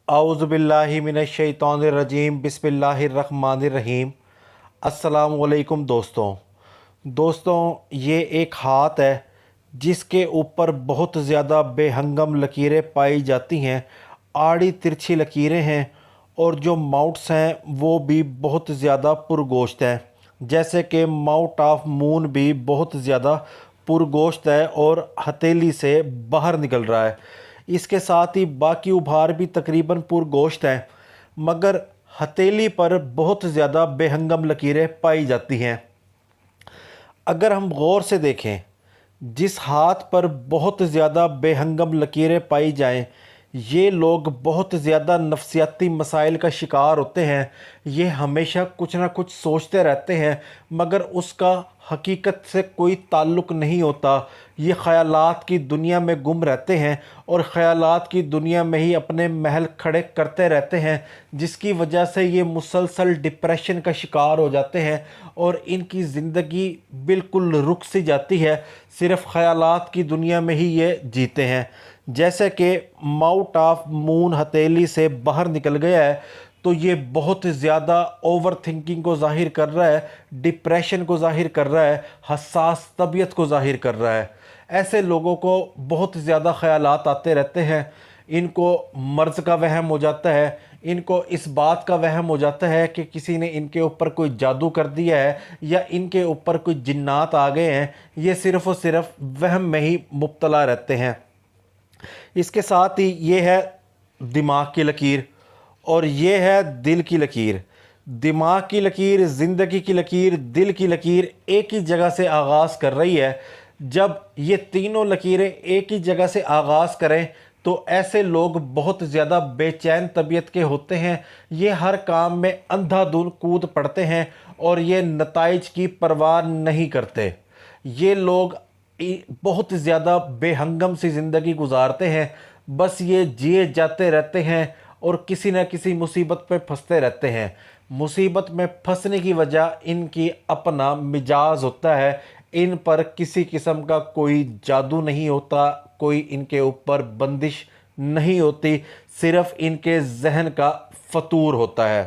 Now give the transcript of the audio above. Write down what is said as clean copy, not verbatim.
आउज़ुबिल्लाहि मिनश्शैतानिर्रजीम बिस्मिल्लाहिर्रहमानिर्रहीम। अस्सलामुअलैकुम दोस्तों, ये एक हाथ है जिसके ऊपर बहुत ज़्यादा बेहंगम लकीरें पाई जाती हैं, आड़ी तिरछी लकीरें हैं और जो माउट्स हैं वो भी बहुत ज़्यादा पुरगोश्त हैं। जैसे कि माउट ऑफ मून भी बहुत ज़्यादा पुरगोश्त है और हथेली से बाहर निकल रहा है। इसके साथ ही बाकी उभार भी तकरीबन पुरगोश्त हैं, मगर हथेली पर बहुत ज़्यादा बेहंगम लकीरें पाई जाती हैं। अगर हम गौर से देखें, जिस हाथ पर बहुत ज़्यादा बेहंगम लकीरें पाई जाएं, ये लोग बहुत ज़्यादा नफसियाती मसाइल का शिकार होते हैं। ये हमेशा कुछ ना कुछ सोचते रहते हैं, मगर उसका हकीकत से कोई ताल्लुक़ नहीं होता। ये ख़यालात की दुनिया में गुम रहते हैं और ख़यालात की दुनिया में ही अपने महल खड़े करते रहते हैं, जिसकी वजह से ये मुसलसल डिप्रेशन का शिकार हो जाते हैं और इनकी ज़िंदगी बिल्कुल रुक सी जाती है। सिर्फ़ ख़यालात की दुनिया में ही ये जीते हैं। जैसे कि माउट ऑफ मून हथेली से बाहर निकल गया है, तो ये बहुत ज़्यादा ओवर थिंकिंग को ज़ाहिर कर रहा है, डिप्रेशन को ज़ाहिर कर रहा है, हसास तबीयत को ज़ाहिर कर रहा है। ऐसे लोगों को बहुत ज़्यादा ख़यालात आते रहते हैं। इनको मर्ज़ का वहम हो जाता है, इनको इस बात का वहम हो जाता है कि किसी ने इनके ऊपर कोई जादू कर दिया है या इनके ऊपर कोई जिन्नात आ गए हैं। ये सिर्फ़ और सिर्फ वहम में ही मुब्तला रहते हैं। इसके साथ ही ये है दिमाग की लकीर और ये है दिल की लकीर। दिमाग की लकीर, ज़िंदगी की लकीर, दिल की लकीर एक ही जगह से आगाज़ कर रही है। जब ये तीनों लकीरें एक ही जगह से आगाज़ करें तो ऐसे लोग बहुत ज़्यादा बेचैन तबीयत के होते हैं। ये हर काम में अंधाधुंध कूद पड़ते हैं और ये नताइज की परवाह नहीं करते। ये लोग बहुत ज़्यादा बेहंगम सी ज़िंदगी गुजारते हैं। बस ये जिए जाते रहते हैं और किसी न किसी मुसीबत पे फंसते रहते हैं। मुसीबत में फंसने की वजह इनकी अपना मिजाज होता है। इन पर किसी किस्म का कोई जादू नहीं होता, कोई इनके ऊपर बंदिश नहीं होती, सिर्फ़ इनके जहन का फतूर होता है।